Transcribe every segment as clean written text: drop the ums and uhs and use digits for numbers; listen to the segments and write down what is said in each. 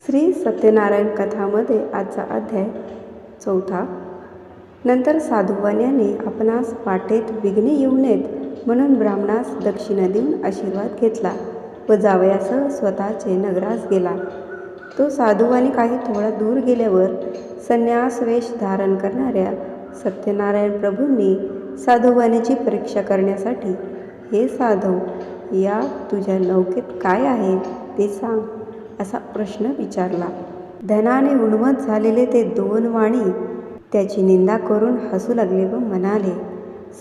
श्री सत्यनारायण कथामध्ये आजचा अध्याय 4. नंतर साधुवान्याने आपणास वाटेत विघ्ने येऊ नयेत म्हणून ब्राह्मणास दक्षिणा देऊन आशीर्वाद घेतला व जावयासह स्वतःचे नगरास गेला. तो साधुवानी काही थोडा दूर गेल्यावर संन्यास वेश धारण करणाऱ्या सत्यनारायण प्रभूंनी साधुवानीची परीक्षा करण्यासाठी, हे साधव, या तुझ्या नौकेत काय आहे ते सांग, असा प्रश्न विचारला. धनाने उन्मत्त झालेले ते 2 वाणी त्याची निंदा करून हसू लागले व म्हणाले,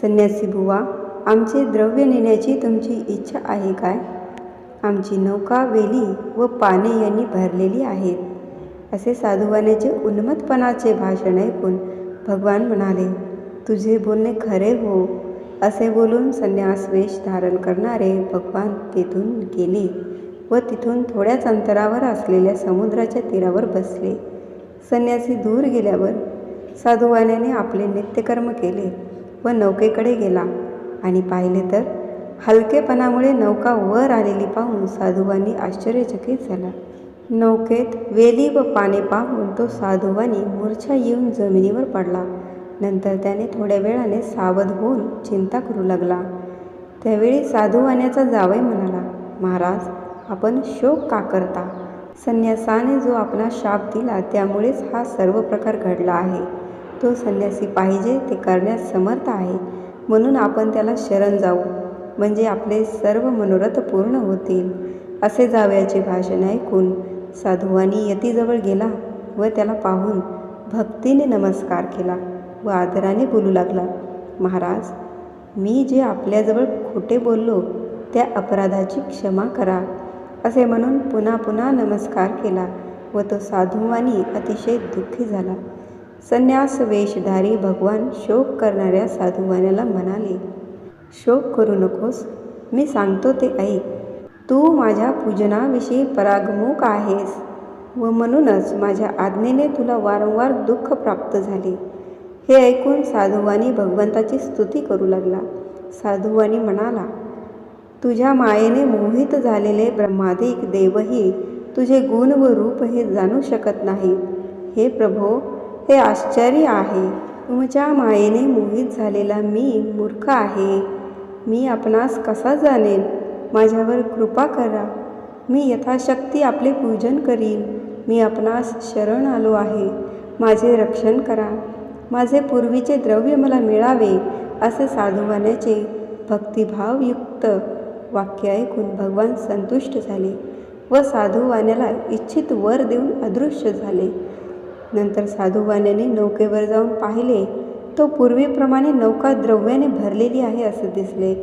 संन्यासी बुवा, आमचे द्रव्य नेण्याची तुमची इच्छा आहे काय? आमची नौका वेली व पाने यांनी भरलेली आहेत. असे साधुवाण्याचे उन्मत्तपणाचे भाषण ऐकून भगवान म्हणाले, तुझे बोलणे खरे हो. असे बोलून संन्यास वेश धारण करणारे भगवान तेथून गेले व तिथून थोड्याच अंतरावर असलेल्या समुद्राच्या तीरावर बसले. संन्यासी दूर गेल्यावर साधुवाण्याने आपले नित्यकर्म केले व नौकेकडे गेला आणि पाहिले तर हलकेपणामुळे नौका वर आलेली पाहून साधुवानी आश्चर्यचकित झाला. नौकेत वेली व पाने पाहून तो साधुवानी मूर्छा येऊन जमिनीवर पडला. नंतर त्याने थोड्या वेळाने सावध होऊन चिंता करू लागला. त्यावेळी साधुवाण्याचा जावई म्हणाला, महाराज, आपण शोक का करता? संन्यासाने जो आपणास शाप दिला त्यामुळेच हा सर्व प्रकार घडला आहे. तो संन्यासी पाहिजे ते करण्यास समर्थ आहे, म्हणून आपण त्याला शरण जाऊ, म्हणजे आपले सर्व मनोरथ पूर्ण होतील. असे जावयाचे भाषण ऐकून साधुवानी यतीजवळ गेला व त्याला पाहून भक्तीने नमस्कार केला व आदराने बोलू लागला, महाराज, मी जे आपल्याजवळ खोटे बोललो त्या अपराधाची क्षमा करा. असे म्हणून पुन्हा पुन्हा नमस्कार केला व तो साधुवानी अतिशय दुःखी झाला. संन्यास वेशधारी भगवान शोक करणाऱ्या साधुवाण्याला म्हणाले, शोक करू नकोस, मी सांगतो ते ऐक. तू माझ्या पूजनाविषयी परागमुख आहेस व म्हणूनच माझ्या आज्ञेने तुला वारंवार दुःख प्राप्त झाले. हे ऐकून साधुवानी भगवंताची स्तुती करू लागला. साधुवानी म्हणाला, तुझ्या मायेने मोहित झालेले ब्रह्मादिक देवही तुझे गुण व रूप हे जाणू शकत नाहीत. हे प्रभो, हे आश्चर्य आहे. तुमच्या मायेने मोहित झालेला मी मूर्ख आहे. मी आपणास कसा जाणेन? माझ्यावर कृपा करा. मी यथाशक्ती आपले पूजन करीन. मी आपणास शरण आलो आहे. माझे रक्षण करा. माझे पूर्वीचे द्रव्य मला मिळावे. असे साधुवाण्याचे भक्तिभावयुक्त वाक्य ऐकून भगवान संतुष्ट झाले व साधुवाण्याला इच्छित वर देऊन अदृश्य झाले. नंतर साधुवाण्याने नौकेवर जाऊन पाहिले तो पूर्वीप्रमाणे नौका द्रव्याने भरलेली आहे असे दिसले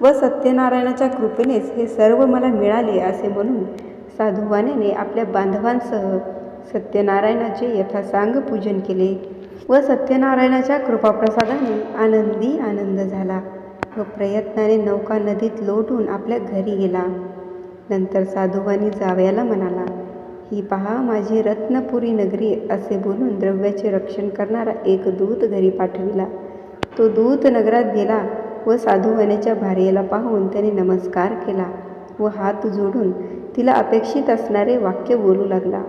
व सत्यनारायणाच्या कृपेनेच हे सर्व मला मिळाले असे म्हणून साधुवाण्याने आपल्या बांधवांसह सत्यनारायणाचे यथासांग पूजन केले व सत्यनारायणाच्या कृपाप्रसादाने आनंदी आनंद झाला व प्रयत्नाने नौका नदीत लोटून आपल्या घरी गेला. नंतर साधुवानी जावयाला म्हणाला, ही पहा माझी रत्नपुरी नगरी. असे बोलून द्रव्याचे रक्षण करणारा एक दूत घरी पाठविला. तो दूत नगरात गेला व साधुवाण्याच्या भार्येला पाहून त्याने नमस्कार केला व हात जोडून तिला अपेक्षित असणारे वाक्य बोलू लागला.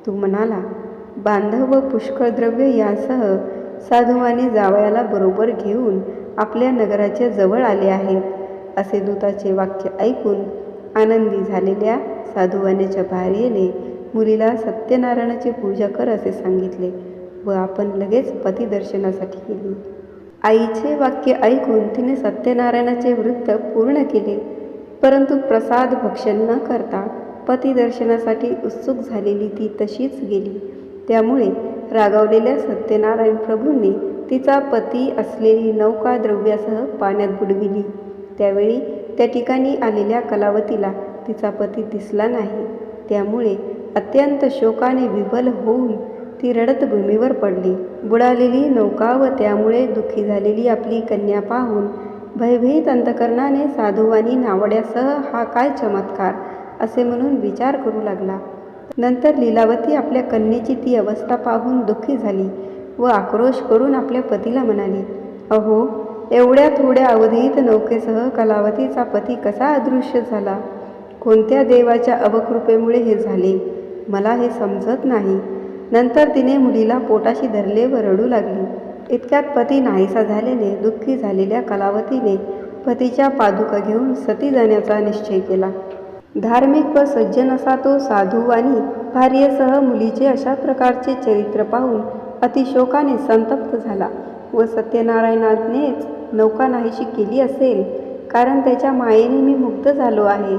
तो म्हणाला, बांधव व पुष्कळ द्रव्य यासह साधुवानी जावयाला बरोबर घेऊन आपल्या नगराच्या जवळ आले आहेत. असे दूताचे वाक्य ऐकून आनंदी झालेल्या साधुवाण्याच्या भार्येने मुलीला सत्यनारायणाची पूजा कर असे सांगितले व आपण लगेच पतिदर्शनासाठी गेली. आईचे वाक्य ऐकून तिने सत्यनारायणाचे व्रत पूर्ण केले, परंतु प्रसाद भक्षण न करता पतिदर्शनासाठी उत्सुक झालेली ती तशीच गेली. त्यामुळे रागावलेल्या सत्यनारायण प्रभूंनी तिचा पती असलेली नौका द्रव्यासह पाण्यात बुडविली. त्यावेळी त्या ठिकाणी आलेल्या कलावतीला तिचा पती दिसला नाही. त्यामुळे अत्यंत शोकाने विभल होऊन ती रडत भूमीवर पडली. बुडालेली नौका व त्यामुळे दुःखी झालेली आपली कन्या पाहून भयभीत अंतकरणाने साधुवानी नावड्यासह हा काय चमत्कार असे म्हणून विचार करू लागला. नंतर लीलावती आपल्या कन्येची ती अवस्था पाहून दुःखी झाली व आक्रोश करून आपल्या पतीला म्हणाली, अहो, एवढ्या थोड्या अवधीत नौकेसह कलावतीचा पती कसा अदृश्य झाला? कोणत्या देवाच्या अवकृपेमुळे हे झाले? मला हे समजत नाही. नंतर तिने मुलीला पोटाशी धरले व रडू लागली. इतक्यात पती नाहीसा झाल्याने दुःखी झालेल्या कलावतीने पतीच्या पादुका घेऊन सती जाण्याचा निश्चय केला. धार्मिक व सज्जन असा तो साधू आणि भार्येसह मुलीचे अशा प्रकारचे चरित्र पाहून अतिशोकाने संतप्त झाला व सत्यनारायणानेच नौका नाहीशी केली असेल, कारण त्याच्या मायेने मी मुग्ध झालो आहे.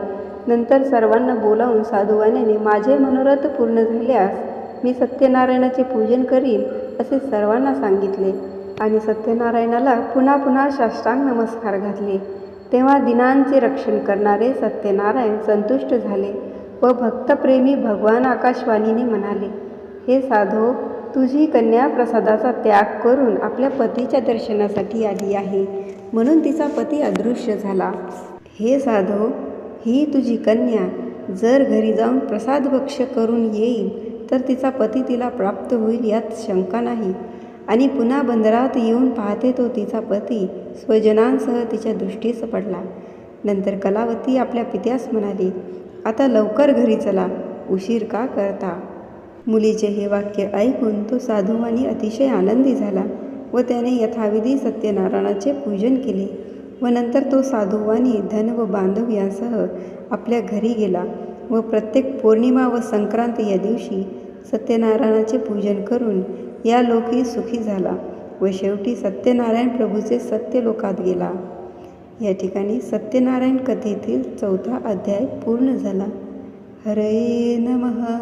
नंतर सर्वांना बोलावून साधुवाण्याने माझे मनोरथ पूर्ण झाल्यास मी सत्यनारायणाचे पूजन करीन असे सर्वांना सांगितले आणि सत्यनारायणाला पुन्हा पुन्हा साष्टांग नमस्कार घातले. तेव्हा दीनांचे रक्षण करणारे सत्यनारायण संतुष्ट झाले व भक्तप्रेमी भगवान आकाशवाणीने म्हणाले, हे साधो, तुझी कन्या प्रसादाचा त्याग करून आपल्या पतीच्या दर्शनासाठी आली आहे, म्हणून तिचा पती अदृश्य झाला. हे साधो, ही तुझी कन्या जर घरी जाऊन प्रसादभक्ष करून येईल तर तिचा पती तिला प्राप्त होईल यात शंका नाही. आणि पुन्हा बंदरात येऊन पाहते तो तिचा पती स्वजनांसह तिच्या दृष्टीस पडला. नंतर कलावती आपल्या पित्यास म्हणाली, आता लवकर घरी चला, उशीर का करता. मुलीचे हे वाक्य ऐकून तो साधुवाणी अतिशय आनंदी झाला व त्याने यथाविधी सत्यनारायणाचे पूजन केले व नंतर तो साधुवाणी धन व बांधव यांसह आपल्या घरी गेला व प्रत्येक पौर्णिमा व संक्रांत या दिवशी सत्यनारायणाचे पूजन करून या लोकी सुखी झाला व शेवटी सत्यनारायण प्रभूचे सत्यलोकात गेला. या ठिकाणी सत्यनारायण कथेतील 4था अध्याय पूर्ण झाला. हरे नमः.